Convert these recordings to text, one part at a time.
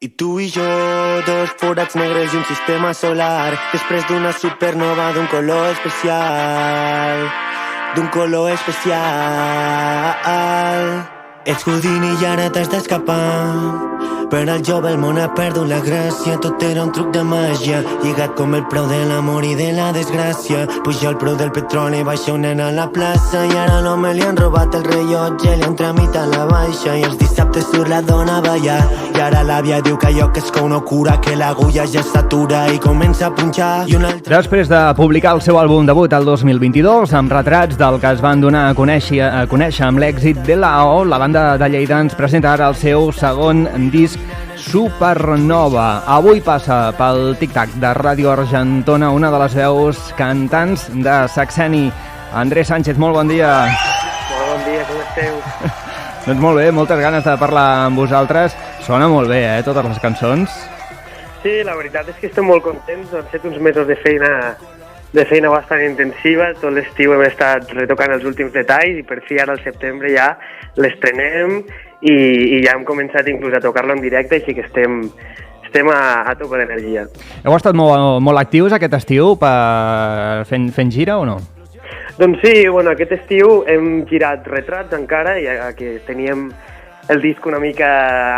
I tu i jo, dos forats negres i un sistema solar, després d'una supernova d'un color especial. D'un color especial. Ets Houdini i ara t'has d'escapar. Per al jove el món ha perdut la gràcia. Tot era un truc de màgia, lligat com el preu de l'amor i de la desgràcia. Puja el preu del petroli, baixa un nen a la plaça. I ara a l'home li han robat el rellotge, li han tramitat la baixa. I els dissabtes surt la dona a ballar. I ara l'àvia diu que allò que es cou no cura, que l'agulla ja s'atura i comença a punxar. Després de publicar el seu àlbum debut el 2022, amb retrats del que es van donar a conèixer amb l'èxit de l'AO, la banda de Lleida ens presenta ara el seu segon disc, Supernova. Avui passa pel tic-tac de Ràdio Argentona una de les veus cantants de Saxeni. Andrés Sánchez, molt bon dia. Molt bon dia, com esteu? Doncs molt bé, moltes ganes de parlar amb vosaltres. Sona molt bé, totes les cançons. Sí, la veritat és que estem molt contents. Han estat uns mesos de feina bastant intensiva. Tot l'estiu hem estat retocant els últims detalls i per fi ara al setembre ja l'estrenem i ja hem començat inclús a tocar-lo en directe, així que estem a tope d'energia. Heu estat molt actius aquest estiu fent gira o no? Doncs sí, bueno, aquest estiu hem girat retrats encara, ja que teníem el disc una mica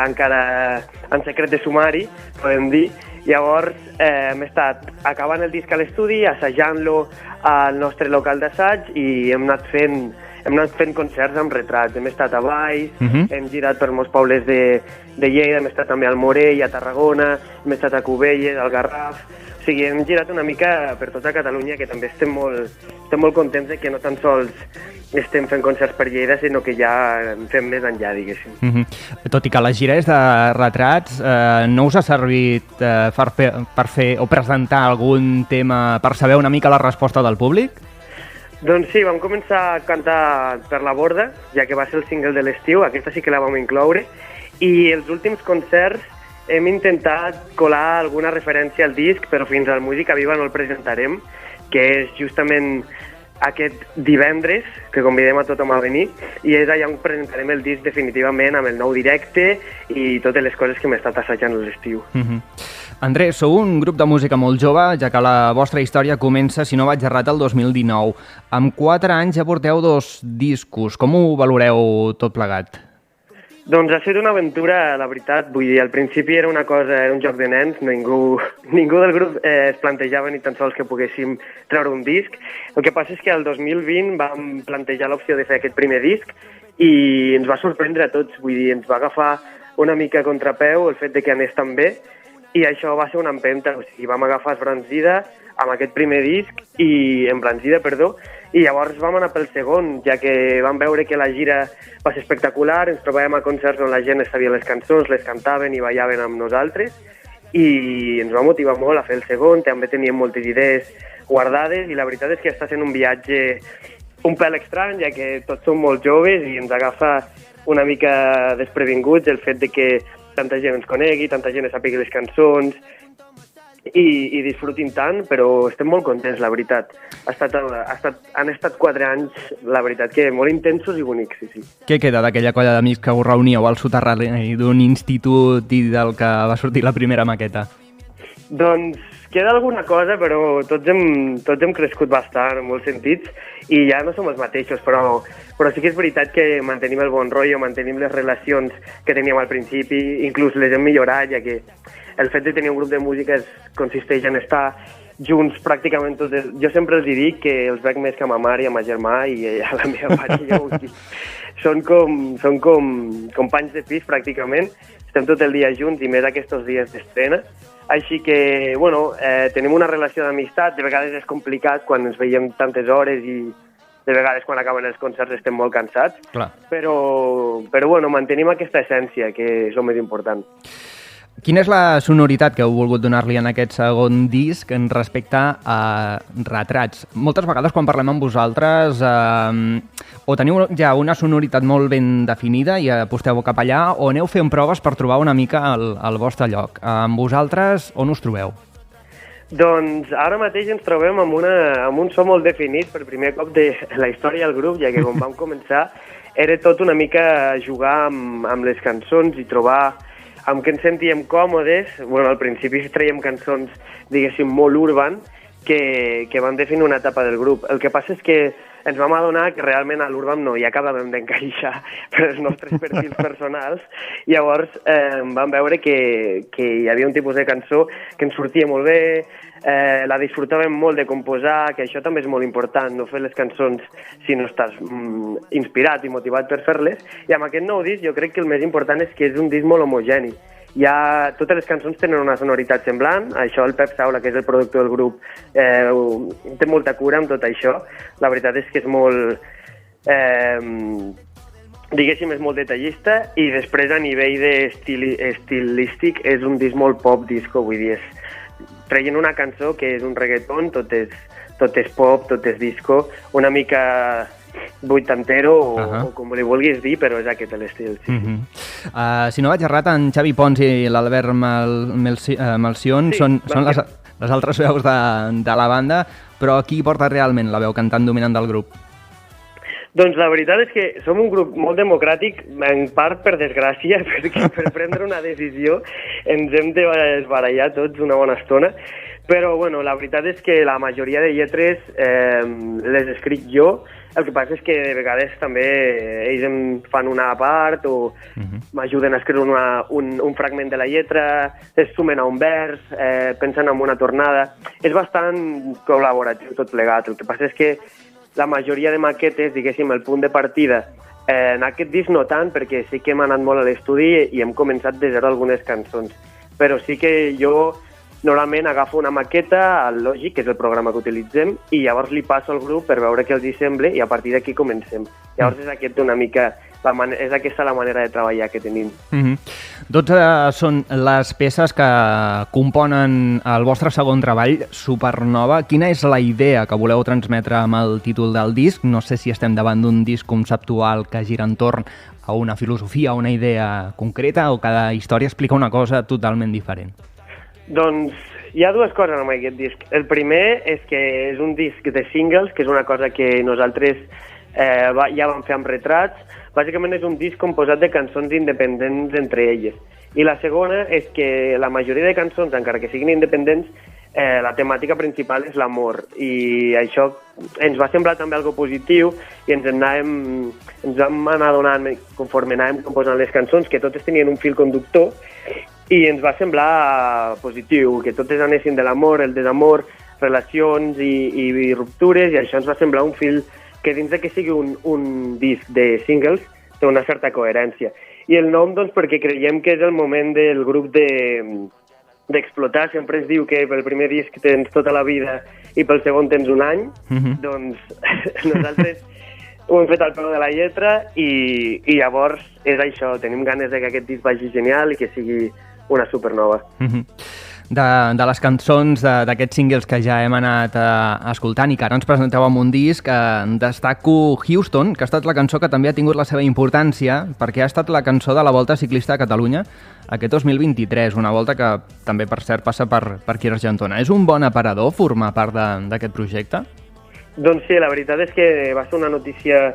encara en secret de sumari, podem dir. Llavors hem estat acabant el disc a l'estudi, assajant-lo al nostre local d'assaig i hem anat fent concerts amb retrats. Hem estat a Valls, hem girat per molts pobles de Lleida, hem estat també al Morell, a Tarragona, hem estat a Cubelles, al Garraf. O sigui, hem girat una mica per tota Catalunya, que també estem molt contents de que no tan sols estem fent concerts per Lleida, sinó que ja en fem més enllà, diguéssim. Tot i que la gira és de retrats, no us ha servit per fer o presentar algun tema per saber una mica la resposta del públic? Doncs sí, vam començar a cantar Per la borda, ja que va ser el single de l'estiu, aquesta sí que la vam incloure, i els últims concerts hem intentat colar alguna referència al disc, però fins al Música Viva no el presentarem, que és justament aquest divendres, que convidem a tothom a venir, i és allà on presentarem el disc definitivament amb el nou directe i totes les coses que hem estat assajant a l'estiu. Andrés, sou un grup de música molt jove, ja que la vostra història comença, si no vaig errat, el 2019. Amb 4 anys ja porteu 2 discos. Com ho valoreu tot plegat? Doncs ha estat una aventura, la veritat. Vull dir, al principi era un joc de nens, ningú del grup es plantejava ni tan sols que poguéssim treure un disc. El que passa és que el 2020 vam plantejar l'opció de fer aquest primer disc i ens va sorprendre a tots. Vull dir, ens va agafar una mica a contrapeu el fet de que anés tan bé i això va ser una empenta. O sigui, vam agafar Embranzida amb aquest primer disc i llavors vam anar pel segon, ja que vam veure que la gira va ser espectacular, ens trobàvem a concerts on la gent sabia les cançons, les cantaven i ballaven amb nosaltres i ens va motivar molt a fer el segon. També teníem moltes idees guardades i la veritat és que està sent un viatge un pèl estrany, ja que tots som molt joves i ens agafa una mica desprevinguts el fet de que tanta gent ens conegui, tanta gent sàpiga les cançons i disfrutin tant, però estem molt contents, la veritat. Han estat 4 anys, la veritat, que molt intensos i bonics, sí. Què queda d'aquella colla d'amics que us reuníeu al soterrani d'un institut i del que va sortir la primera maqueta? Doncs queda alguna cosa, però tots hem crescut bastant en molts sentits i ja no som els mateixos, però sí que és veritat que mantenim el bon rotllo, mantenim les relacions que teníem al principi, inclús les hem millorat, ja que el fet de tenir un grup de música consisteix en estar junts pràcticament tots. Jo sempre els dic que els veig més que a ma mare i a ma germà i a la meva parella. Són com companys de pis pràcticament, estem tot el dia junts i més aquests dies d'estrena. Així que, tenim una relació d'amistat, de vegades és complicat quan ens veiem tantes hores i de vegades quan acaben els concerts estem molt cansats. Clar. Però mantenim aquesta essència, que és el més important. Quina és la sonoritat que heu volgut donar-li en aquest segon disc en respecte a retrats? Moltes vegades quan parlem amb vosaltres o teniu ja una sonoritat molt ben definida i aposteu cap allà o aneu fent proves per trobar una mica el vostre lloc. Amb vosaltres, on us trobeu? Doncs ara mateix ens trobem amb un so molt definit per primer cop de la història del grup, ja que quan vam començar era tot una mica jugar amb les cançons i trobar amb què ens sentíem còmodes. Bueno, al principi traiem cançons, diguéssim, molt urban, que van definir una etapa del grup. El que passa és que ens vam adonar que realment a l'Urban no hi acabàvem d'encaixar per els nostres perfils personals. Llavors vam veure que hi havia un tipus de cançó que ens sortia molt bé, la disfrutàvem molt de composar, que això també és molt important, no fer les cançons si no estàs inspirat i motivat per fer-les. I amb aquest nou disc jo crec que el més important és que és un disc molt homogeni. Totes les cançons tenen una sonoritat semblant, això el Pep Saula, que és el productor del grup, té molta cura amb tot això. La veritat és que és molt, diguéssim, és molt detallista, i després a nivell estilístic és un disc molt pop disco, vull dir, traient una cançó que és un reggaeton, tot és pop, tot és disco, una mica vuitantero o com li vulguis dir, però és aquest l'estil. Sí. Si no vaig errat, en Xavi Pons i l'Albert Malcion són les altres veus de la banda, però qui porta realment la veu cantant dominant del grup? Doncs la veritat és que som un grup molt democràtic, en part per desgràcia, perquè per prendre una decisió ens hem de desbarallar tots una bona estona, però bueno, la veritat és que la majoria de lletres les escric jo. El que passa és que de vegades també ells em fan una part o m'ajuden a escriure un fragment de la lletra, es sumen a un vers, pensen en una tornada. És bastant col·laboratiu tot plegat. El que passa és que la majoria de maquetes, diguéssim, el punt de partida, en aquest disc no tant, perquè sí que hem anat molt a l'estudi i hem començat de zero algunes cançons. Però sí que jo normalment agafo una maqueta al Logic, que és el programa que utilitzem, i llavors li passo al grup per veure què els hi sembla i a partir d'aquí comencem. Llavors és aquesta la manera de treballar que tenim. 12 són les peces que componen el vostre segon treball, Supernova. Quina és la idea que voleu transmetre amb el títol del disc? No sé si estem davant d'un disc conceptual que gira entorn a una filosofia, a una idea concreta, o cada història explica una cosa totalment diferent. Doncs hi ha dues coses amb aquest disc. El primer és que és un disc de singles, que és una cosa que nosaltres ja vam fer amb retrats. Bàsicament és un disc composat de cançons independents entre elles. I la segona és que la majoria de cançons, encara que siguin independents, la temàtica principal és l'amor. I això ens va semblar també algo positiu i ens vam anar adonant, conforme anàvem composant les cançons, que totes tenien un fil conductor, i ens va semblar positiu, que totes anessin de l'amor, el desamor, relacions i ruptures, i això ens va semblar un fil que dins de que sigui un disc de singles té una certa coherència. I el nom, doncs, perquè creiem que és el moment del grup d'explotar. Sempre es diu que pel primer disc tens tota la vida i pel segon tens un any. Doncs nosaltres ho hem fet al peu de la lletra i llavors és això, tenim ganes de que aquest disc vagi genial i que sigui una supernova. De les cançons d'aquests singles que ja hem anat escoltant i que ara ens presenteu amb un disc, destaco Houston, que ha estat la cançó que també ha tingut la seva importància perquè ha estat la cançó de la Volta Ciclista a Catalunya aquest 2023, una volta que també, per cert, passa per aquí a Argentona. És un bon aparador formar part d'aquest projecte? Doncs sí, la veritat és que va ser una notícia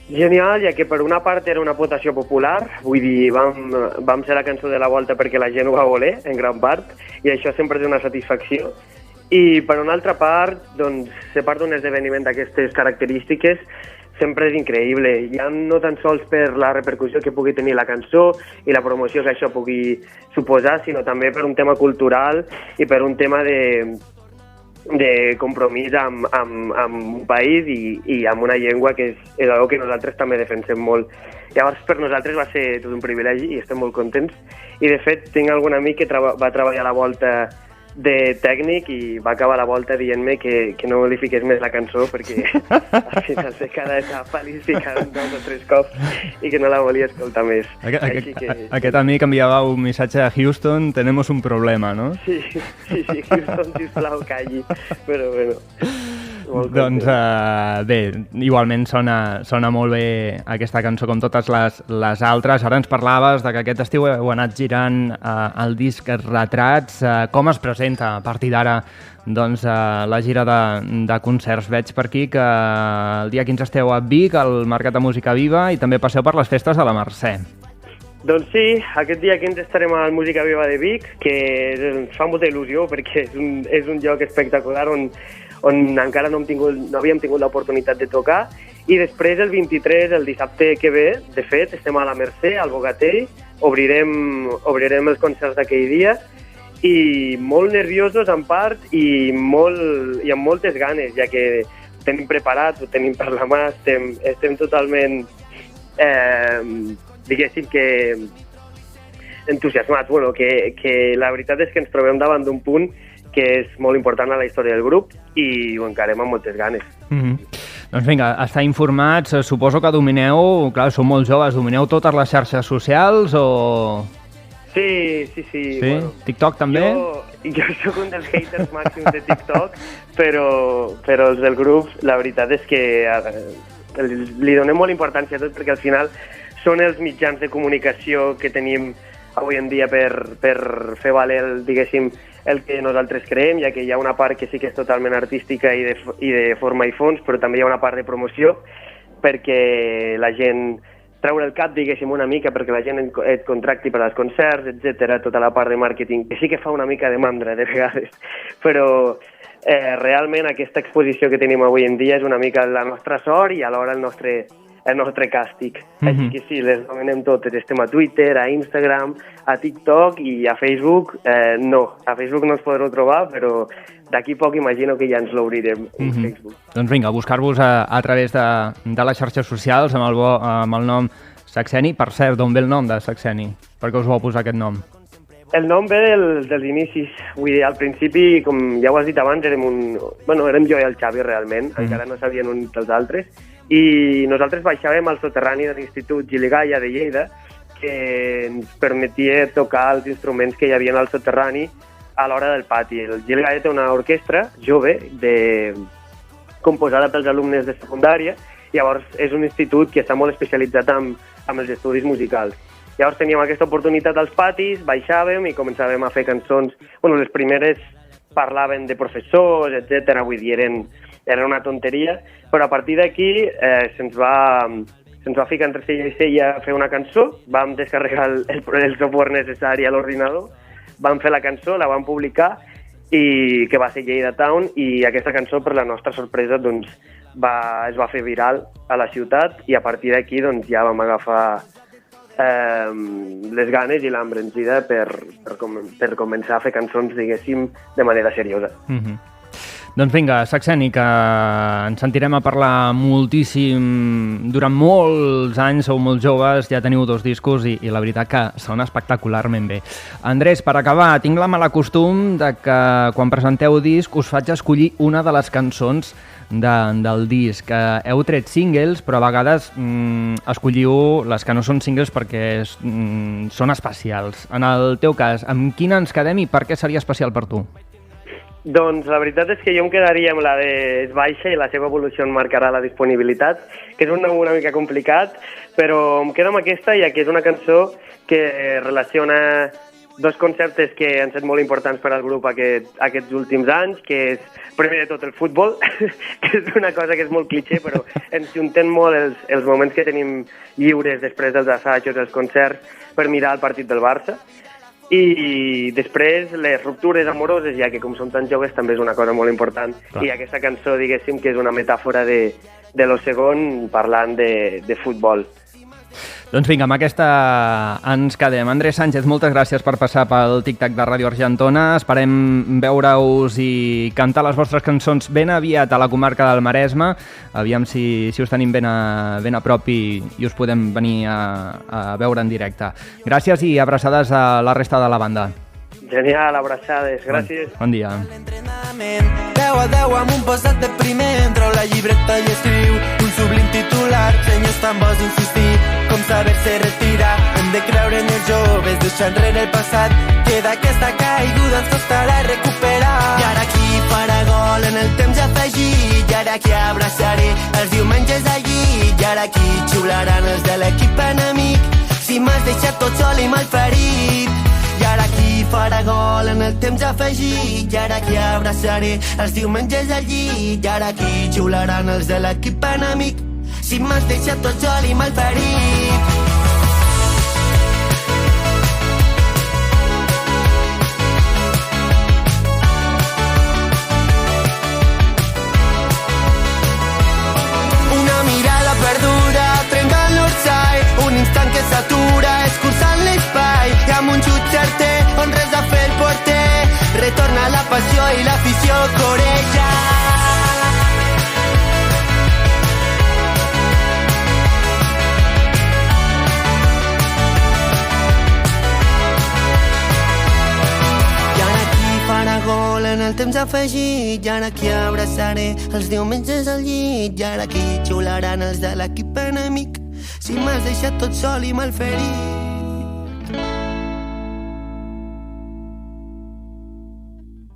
genial, ja que per una part era una votació popular, vull dir, vam ser la cançó de la Volta perquè la gent ho va voler, en gran part, i això sempre és una satisfacció. I per una altra part, doncs, ser part d'un esdeveniment d'aquestes característiques sempre és increïble, ja no tan sols per la repercussió que pugui tenir la cançó i la promoció que això pugui suposar, sinó també per un tema cultural i per un tema de compromís amb un país i amb una llengua que és una que nosaltres també defensem molt. Llavors, per nosaltres va ser tot un privilegi i estem molt contents. I, de fet, tinc algun amic que va treballar a la Volta de tècnic i va acabar la Volta dient-me que no li fiqués més la cançó perquè al final de cada etapa li ficaven 2 o 3 cops i que no la volia escoltar més. Aquest amic enviava un missatge a Houston, tenemos un problema, no? Sí, Houston, sisplau, calli. Però bueno, doncs bé, igualment sona molt bé aquesta cançó com totes les altres. Ara ens parlaves de que aquest estiu heu anat girant el disc Retrats. Com es presenta a partir d'ara doncs, la gira de concerts? Veig per aquí que el dia 15 esteu a Vic, al Mercat de Música Viva, i també passeu per les festes de la Mercè. Doncs sí, aquest dia que ens estarem al Música Viva de Vic, que ens fa molta il·lusió perquè és un lloc espectacular on encara no havíem tingut l'oportunitat de tocar. I després, el 23, el dissabte que ve, de fet, estem a la Mercè, al Bogatell, obrirem els concerts d'aquell dia, i molt nerviosos en part i amb moltes ganes, ja que ho tenim preparat, ho tenim per la mà, estem totalment, diguéssim que entusiasmats. Bueno, que la veritat és que ens trobem davant d'un punt que és molt important a la història del grup i ho encarem amb moltes ganes. Doncs vinga, estar informats, suposo que domineu, clar, sou molt joves, domineu totes les xarxes socials o... Sí. Sí? Bueno, TikTok també? Jo soc un dels haters màxims de TikTok, però els del grup, la veritat és que li donem molt importància a tot, perquè al final són els mitjans de comunicació que tenim avui en dia per fer valer, diguéssim, el que nosaltres creem, ja que hi ha una part que sí que és totalment artística i de forma i fons, però també hi ha una part de promoció perquè la gent treure el cap, diguéssim, una mica perquè la gent et contracti per als concerts, etc. Tota la part de màrqueting, que sí que fa una mica de mandra de vegades, però realment aquesta exposició que tenim avui en dia és una mica la nostra sort i alhora el nostre càstig. Així que sí, les domenem totes. Estem a Twitter, a Instagram, a TikTok i a Facebook. No, a Facebook no ens podreu trobar, però d'aquí poc imagino que ja ens l'obrirem en Facebook. Doncs vinga, buscar-vos a través de les xarxes socials amb el nom Saxeni. Per cert, d'on ve el nom de Saxeni? Per què us vau posar aquest nom? El nom ve dels inicis. Vull dir, al principi, com ja ho has dit abans, érem jo i el Xavi realment, encara no sabien uns dels altres, i nosaltres baixàvem al soterrani de l'Institut Gili Gaia de Lleida, que ens permetia tocar els instruments que hi havia al soterrani a l'hora del pati. El Gili Gaia té una orquestra jove composada pels alumnes de secundària, i llavors és un institut que està molt especialitzat amb els estudis musicals. Llavors teníem aquesta oportunitat als patis, baixàvem i començàvem a fer cançons. Bueno, les primeres parlaven de professors, etc. Vull dir, era una tonteria, però a partir d'aquí se'ns va ficar entre cella i cella a fer una cançó, vam descarregar el software necessari a l'ordinador, vam fer la cançó, la vam publicar, i que va ser Lleida Town, i aquesta cançó, per la nostra sorpresa, doncs, es va fer viral a la ciutat, i a partir d'aquí doncs, ja vam agafar les ganes i l'embranzida per començar a fer cançons, diguéssim, de manera seriosa. Doncs vinga, Saxeni, que ens sentirem a parlar moltíssim durant molts anys, sou molt joves, ja teniu 2 discos i la veritat que sona espectacularment bé. Andrés, per acabar, tinc la mala costum de que quan presenteu disc us faig escollir una de les cançons del disc. Heu tret singles, però a vegades escolliu les que no són singles perquè són especials. En el teu cas, amb quina ens quedem i per què seria especial per tu? Doncs la veritat és que jo em quedaria amb la de Es baixa i la seva evolució en marcarà la disponibilitat, que és una mica complicat, però em quedo amb aquesta, ja que és una cançó que relaciona 2 conceptes que han estat molt importants per al grup aquests últims anys, que és, primer de tot, el futbol, que és una cosa que és molt cliché, però ens juntem molt els moments que tenim lliures després dels assajos, els concerts, per mirar el partit del Barça. I després les ruptures amoroses, ja que com som tan joves també és una cosa molt important. Clar. I aquesta cançó, diguéssim, que és una metàfora de lo segon parlant de futbol. Doncs vinga, amb aquesta ens quedem. Andrés Sánchez, moltes gràcies per passar pel Tic-Tac de Ràdio Argentona. Esperem veure-us i cantar les vostres cançons ben aviat a la comarca del Maresme. Aviam si us tenim ben a prop i us podem venir a veure en directe. Gràcies i abraçades a la resta de la banda. Genial, abraçades, gràcies. Bon dia. 10 a 10 amb un posat de primer, treu la llibreta i escriu un sublim titular, senyors tan bons insistir, com saber-se retirar, hem de creure en els joves, deixar enrere el passat, queda aquesta caiguda ens costarà recuperar. I ara qui farà gol en el temps afegit, i ara qui abraçaré els diumenges allí, i ara qui xiularan els de l'equip enemic, si m'has deixat tot sol i malferit. I ara qui farà gol en el temps afegit, i ara qui abraçaré els diumenges al llit, i ara qui xiularan els de l'equip enemic, si m'has deixat tot sol i malferit. el temps afegit i ara aquí abraçaré els diumenges al llit i ara aquí xiularan els de l'equip enemic si m'has deixat tot sol i malferit.